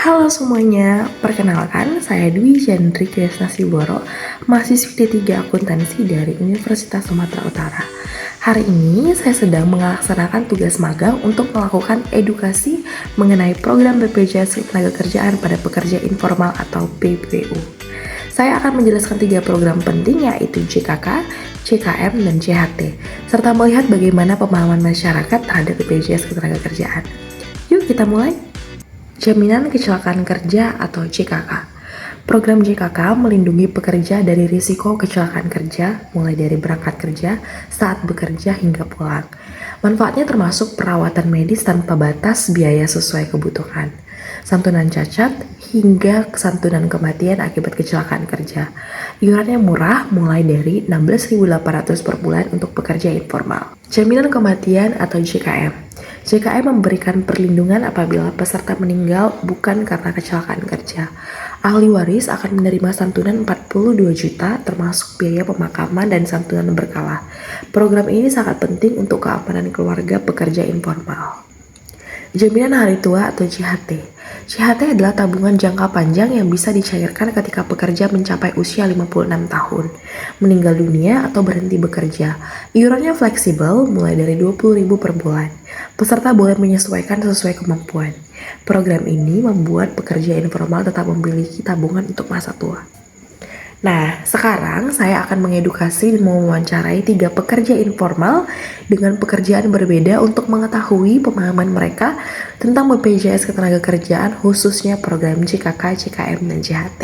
Halo semuanya, perkenalkan saya Dwi Jandri Kresnasiboro, mahasiswi D3 Akuntansi dari Universitas Sumatera Utara. Hari ini saya sedang melaksanakan tugas magang untuk melakukan edukasi mengenai program BPJS Ketenagakerjaan pada pekerja informal atau PPU. Saya akan menjelaskan 3 program penting yaitu JKK, JKM, dan JHT, serta melihat bagaimana pemahaman masyarakat terhadap BPJS Ketenagakerjaan. Yuk kita mulai. Jaminan Kecelakaan Kerja atau JKK. Program JKK melindungi pekerja dari risiko kecelakaan kerja, mulai dari berangkat kerja, saat bekerja hingga pulang. Manfaatnya termasuk perawatan medis tanpa batas biaya sesuai kebutuhan, santunan cacat, hingga santunan kematian akibat kecelakaan kerja. Iurannya murah, mulai dari 16.800 per bulan untuk pekerja informal. Jaminan Kematian atau JKM. JKM memberikan perlindungan apabila peserta meninggal bukan karena kecelakaan kerja. Ahli waris akan menerima santunan 42 juta termasuk biaya pemakaman dan santunan berkala. Program ini sangat penting untuk keamanan keluarga pekerja informal. Jaminan Hari Tua atau JHT. JHT adalah tabungan jangka panjang yang bisa dicairkan ketika pekerja mencapai usia 56 tahun, meninggal dunia atau berhenti bekerja. Iurannya fleksibel, mulai dari 20.000 per bulan. Peserta boleh menyesuaikan sesuai kemampuan. Program ini membuat pekerja informal tetap memiliki tabungan untuk masa tua. Nah, sekarang saya akan mengedukasi dan mewawancarai 3 pekerja informal dengan pekerjaan berbeda untuk mengetahui pemahaman mereka tentang BPJS Ketenagakerjaan, khususnya program JKK, JKM, dan JHT.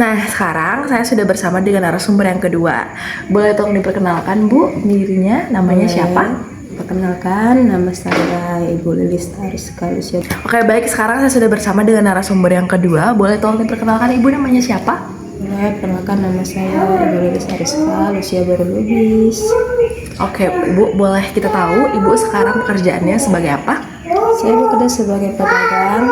Nah, sekarang saya sudah bersama dengan narasumber yang kedua. Boleh tolong diperkenalkan, Bu, dirinya, namanya siapa? Perkenalkan, nama saya Ibu Lilis Ariska Lucia. Oke, baik. Sekarang saya sudah bersama dengan narasumber yang kedua. Boleh tolong diperkenalkan, Ibu, namanya siapa? Perkenalkan, nama saya Ibu Lilis Ariska Lucia Berlubis. Oke, Ibu, boleh kita tahu Ibu sekarang pekerjaannya sebagai apa? Saya bekerja sebagai pedagang.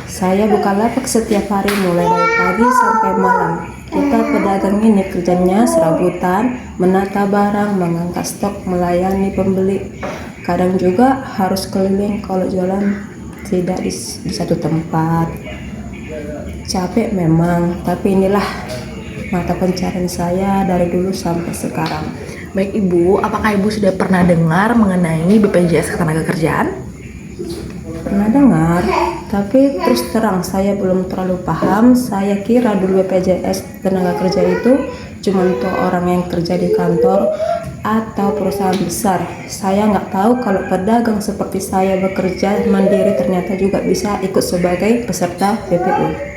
Saya buka lapak setiap hari mulai dari pagi sampai malam. Kita pedagang ini kerjanya serabutan, menata barang, mengangkat stok, melayani pembeli. Kadang juga harus keliling kalau jualan tidak di satu tempat. Capek memang, tapi inilah mata pencarian saya dari dulu sampai sekarang. Baik Ibu, apakah Ibu sudah pernah dengar mengenai BPJS Ketenagakerjaan? Pernah dengar, tapi terus terang saya belum terlalu paham. Saya kira dulu BPJS tenaga kerja itu cuma untuk orang yang kerja di kantor atau perusahaan besar. Saya nggak tahu kalau pedagang seperti saya bekerja mandiri ternyata juga bisa ikut sebagai peserta BPU.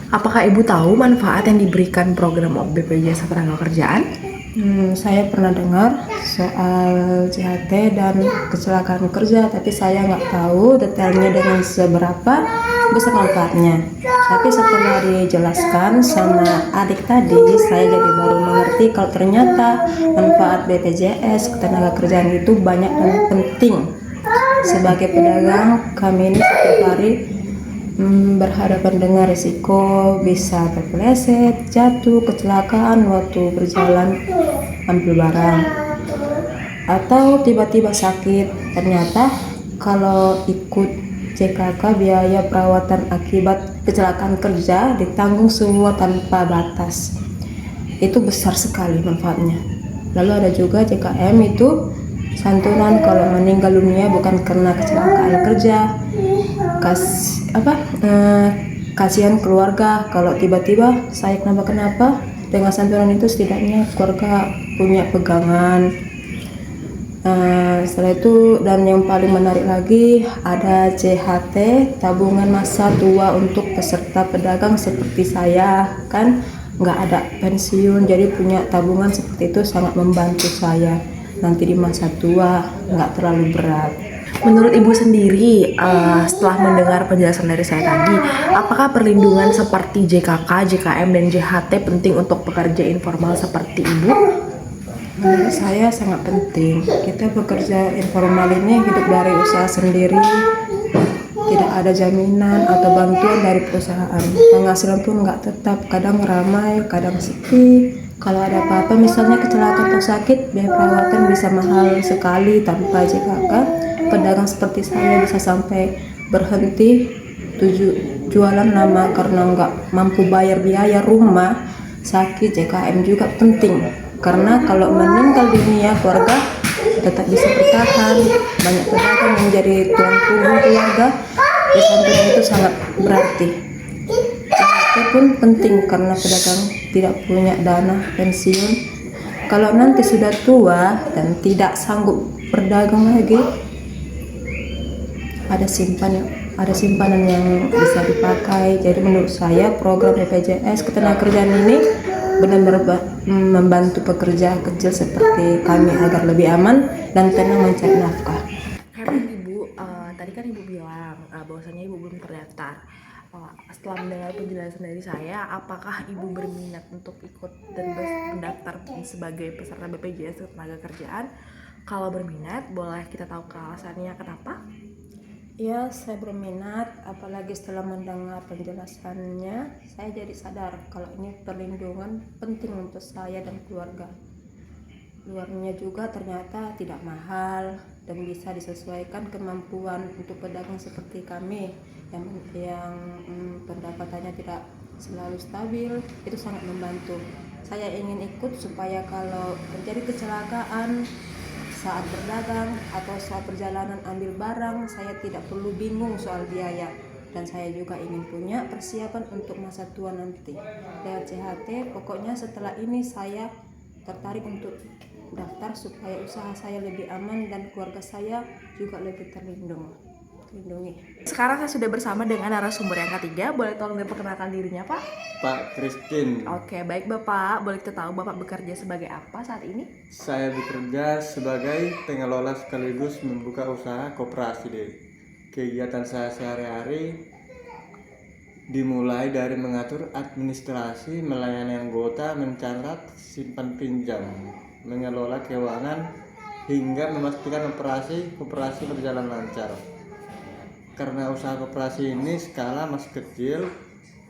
Apakah Ibu tahu manfaat yang diberikan program BPJS Ketenagakerjaan? Saya pernah dengar soal JHT dan kecelakaan kerja, tapi saya nggak tahu detailnya dengan seberapa besar manfaatnya. Tapi setelah dijelaskan sama adik tadi, saya jadi baru mengerti kalau ternyata manfaat BPJS Ketenagakerjaan itu banyak dan penting. Sebagai pedagang, kami ini setiap hari berhadapan dengan risiko bisa terpeleset, jatuh, kecelakaan waktu berjalan ambil barang, atau tiba-tiba sakit. Ternyata kalau ikut JKK, biaya perawatan akibat kecelakaan kerja ditanggung semua tanpa batas. Itu besar sekali manfaatnya. Lalu ada juga JKM, itu santunan kalau meninggal dunia bukan karena kecelakaan kerja. Kasihan keluarga kalau tiba-tiba saya kenapa-kenapa. Dengan santunan itu setidaknya keluarga punya pegangan. Setelah itu, dan yang paling menarik lagi, ada JHT, tabungan masa tua untuk peserta pedagang seperti saya. Kan nggak ada pensiun, jadi punya tabungan seperti itu sangat membantu saya nanti di masa tua, nggak terlalu berat. Menurut Ibu sendiri, setelah mendengar penjelasan dari saya tadi, apakah perlindungan seperti JKK, JKM, dan JHT penting untuk pekerja informal seperti Ibu? Menurut saya sangat penting. Kita pekerja informal ini hidup dari usaha sendiri, tidak ada jaminan atau bantuan dari perusahaan. Penghasilan pun nggak tetap, kadang ramai, kadang sepi. Kalau ada apa-apa, misalnya kecelakaan atau sakit, biaya perawatan bisa mahal sekali. Tanpa JKK, pedagang seperti saya bisa sampai berhenti jualan nama karena nggak mampu bayar biaya rumah, sakit, JKM juga penting. Karena kalau meninggal dunia keluarga tetap bisa bertahan. Banyak pedagang yang menjadi tulang punggung keluarga, ya santunan itu sangat berarti. Itu pun penting karena pedagang tidak punya dana pensiun. Kalau nanti sudah tua dan tidak sanggup berdagang lagi, ada simpanan yang bisa dipakai. Jadi menurut saya program BPJS Ketenagakerjaan ini benar-benar membantu pekerja kecil seperti kami agar lebih aman dan tenang mencari nafkah. Karena Ibu, tadi kan Ibu bilang bahwasanya Ibu belum terdaftar. Setelah mendengar penjelasan dari saya, apakah Ibu berminat untuk ikut dan mendaftar sebagai peserta BPJS Ketenagakerjaan? Kalau berminat, boleh kita tahu alasannya kenapa? Ya, saya berminat, apalagi setelah mendengar penjelasannya, saya jadi sadar kalau ini perlindungan penting untuk saya dan keluarga. Luarnya juga ternyata tidak mahal dan bisa disesuaikan kemampuan untuk pedagang seperti kami yang pendapatannya tidak selalu stabil. Itu sangat membantu. Saya ingin ikut supaya kalau terjadi kecelakaan saat berdagang atau saat perjalanan ambil barang, saya tidak perlu bingung soal biaya. Dan saya juga ingin punya persiapan untuk masa tua nanti lewat CHT. Pokoknya setelah ini saya tertarik untuk daftar supaya usaha saya lebih aman dan keluarga saya juga lebih terlindungi. Sekarang saya sudah bersama dengan narasumber yang ketiga. Boleh tolong diperkenalkan dirinya, Pak? Pak Christine. Oke, baik Bapak. Boleh kita tahu Bapak bekerja sebagai apa saat ini? Saya bekerja sebagai pengelola sekaligus membuka usaha koperasi deh. Kegiatan saya sehari-hari dimulai dari mengatur administrasi, melayani anggota, mencatat, simpan pinjam, mengelola keuangan, hingga memastikan operasi koperasi berjalan lancar. Karena usaha koperasi ini skala masih kecil,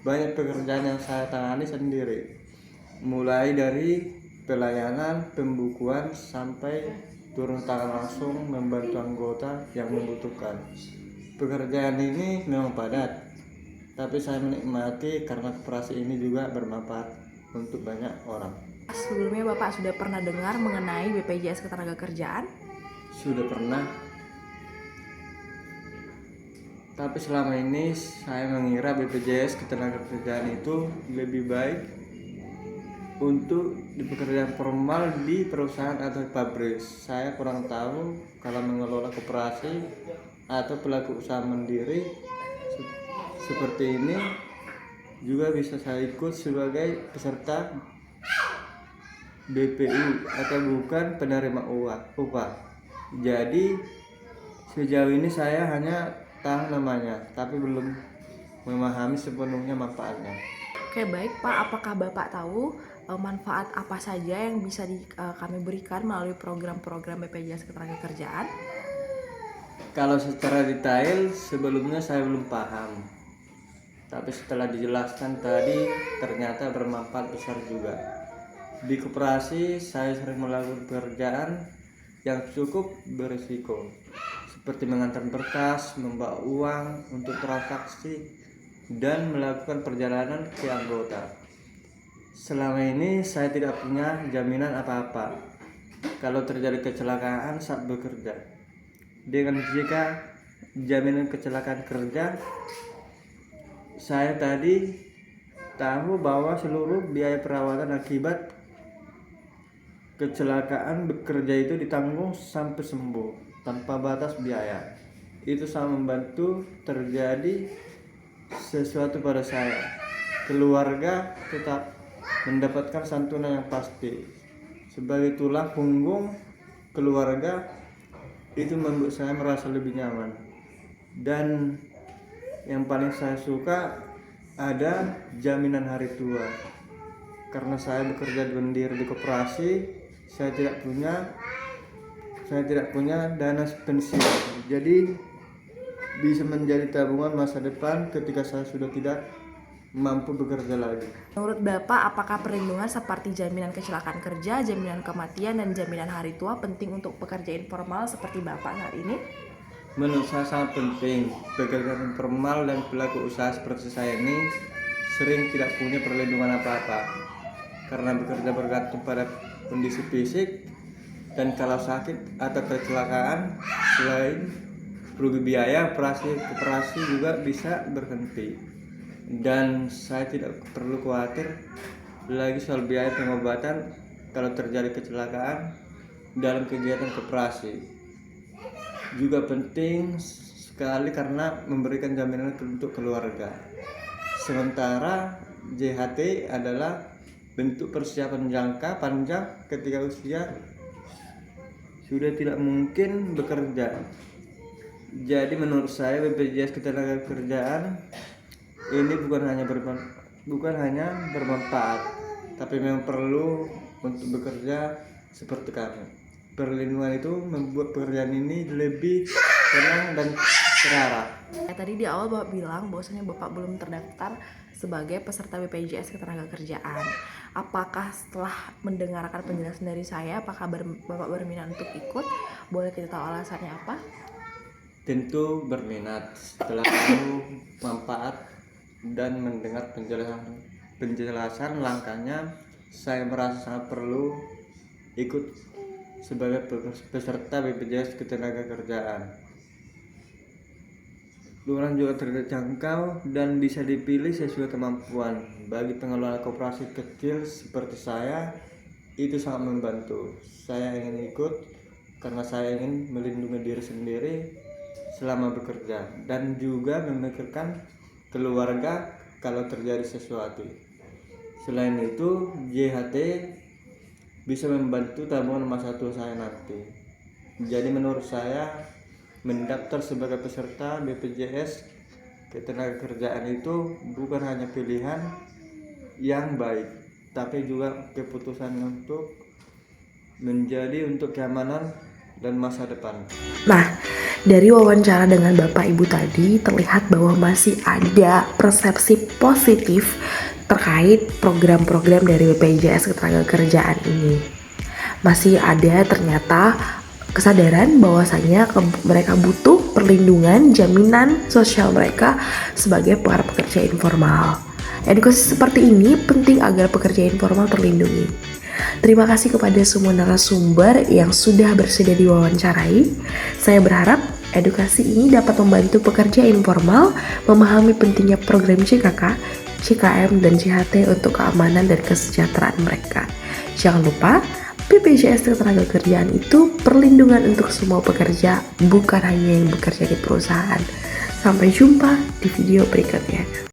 banyak pekerjaan yang saya tangani sendiri, mulai dari pelayanan, pembukuan, sampai turun tangan langsung membantu anggota yang membutuhkan. Pekerjaan ini memang padat, tapi saya menikmati karena koperasi ini juga bermanfaat untuk banyak orang. Sebelumnya Bapak sudah pernah dengar mengenai BPJS Ketenagakerjaan? Sudah pernah, tapi selama ini saya mengira BPJS Ketenagakerjaan itu lebih baik untuk di pekerjaan formal di perusahaan atau pabrik. Saya kurang tahu kalau mengelola koperasi atau pelaku usaha mandiri seperti ini juga bisa saya ikut sebagai peserta BPU atau bukan penerima upah. Jadi sejauh ini saya hanya tahu namanya, tapi belum memahami sepenuhnya manfaatnya. Oke, baik Pak. Apakah Bapak tahu manfaat apa saja yang bisa kami berikan melalui program-program BPJS Ketenagakerjaan? Kalau secara detail sebelumnya saya belum paham, tapi setelah dijelaskan tadi ternyata bermanfaat besar juga. Di koperasi saya sering melakukan pekerjaan yang cukup berisiko, seperti mengantar berkas, membawa uang untuk transaksi, dan melakukan perjalanan ke anggota. Selama ini saya tidak punya jaminan apa-apa kalau terjadi kecelakaan saat bekerja. Dengan jika jaminan kecelakaan kerja, saya tadi tahu bahwa seluruh biaya perawatan akibat kecelakaan bekerja itu ditanggung sampai sembuh tanpa batas biaya. Itu sangat membantu terjadi sesuatu pada saya. Keluarga tetap mendapatkan santunan yang pasti. Sebagai tulang punggung keluarga, itu membuat saya merasa lebih nyaman. Dan yang paling saya suka ada jaminan hari tua. Karena saya bekerja sendiri di koperasi, saya tidak punya dana pensiun. Jadi bisa menjadi tabungan masa depan ketika saya sudah tidak mampu bekerja lagi. Menurut Bapak, apakah perlindungan seperti jaminan kecelakaan kerja, jaminan kematian, dan jaminan hari tua penting untuk pekerja informal seperti Bapak saat ini? menurut saya sangat penting. Pekerja informal dan pelaku usaha seperti saya ini sering tidak punya perlindungan apa-apa karena bekerja bergantung pada kondisi fisik, dan kalau sakit atau kecelakaan selain rugi biaya, operasi juga bisa berhenti. Dan saya tidak perlu khawatir lagi soal biaya pengobatan kalau terjadi kecelakaan dalam kegiatan koperasi. Juga penting sekali karena memberikan jaminan untuk keluarga. Sementara JHT adalah bentuk persiapan jangka panjang ketika usia sudah tidak mungkin bekerja. Jadi menurut saya BPJS Ketenagakerjaan ini bukan hanya bermanfaat, tapi memang perlu untuk bekerja seperti kami. Perlindungan itu membuat pekerjaan ini lebih tenang dan terarah. Tadi di awal Bapak bilang bahwasanya Bapak belum terdaftar sebagai peserta BPJS Ketenagakerjaan. Apakah setelah mendengarkan penjelasan dari saya, apakah Bapak berminat untuk ikut? Boleh kita tahu alasannya apa? Tentu berminat setelah tahu manfaat dan mendengar penjelasan langkahnya. Saya merasa sangat perlu ikut sebagai peserta BPJS Ketenagakerjaan. Iuran juga terjangkau dan bisa dipilih sesuai kemampuan. Bagi pengelola koperasi kecil seperti saya, itu sangat membantu. Saya ingin ikut karena saya ingin melindungi diri sendiri selama bekerja dan juga memikirkan keluarga kalau terjadi sesuatu. Selain itu, JHT bisa membantu tabungan masa tua saya nanti. Jadi menurut saya mendaftar sebagai peserta BPJS Ketenagakerjaan itu bukan hanya pilihan yang baik, tapi juga keputusan untuk keamanan dan masa depan. Nah, dari wawancara dengan Bapak Ibu tadi terlihat bahwa masih ada persepsi positif terkait program-program dari BPJS Ketenagakerjaan ini. Masih ada ternyata kesadaran bahwasanya mereka butuh perlindungan jaminan sosial mereka sebagai para pekerja informal. Edukasi seperti ini penting agar pekerja informal terlindungi. Terima kasih kepada semua narasumber yang sudah bersedia diwawancarai. Saya berharap edukasi ini dapat membantu pekerja informal memahami pentingnya program CKK, CKM, dan JHT untuk keamanan dan kesejahteraan mereka. Jangan lupa, BPJS Ketenagakerjaan itu perlindungan untuk semua pekerja, bukan hanya yang bekerja di perusahaan. Sampai jumpa di video berikutnya.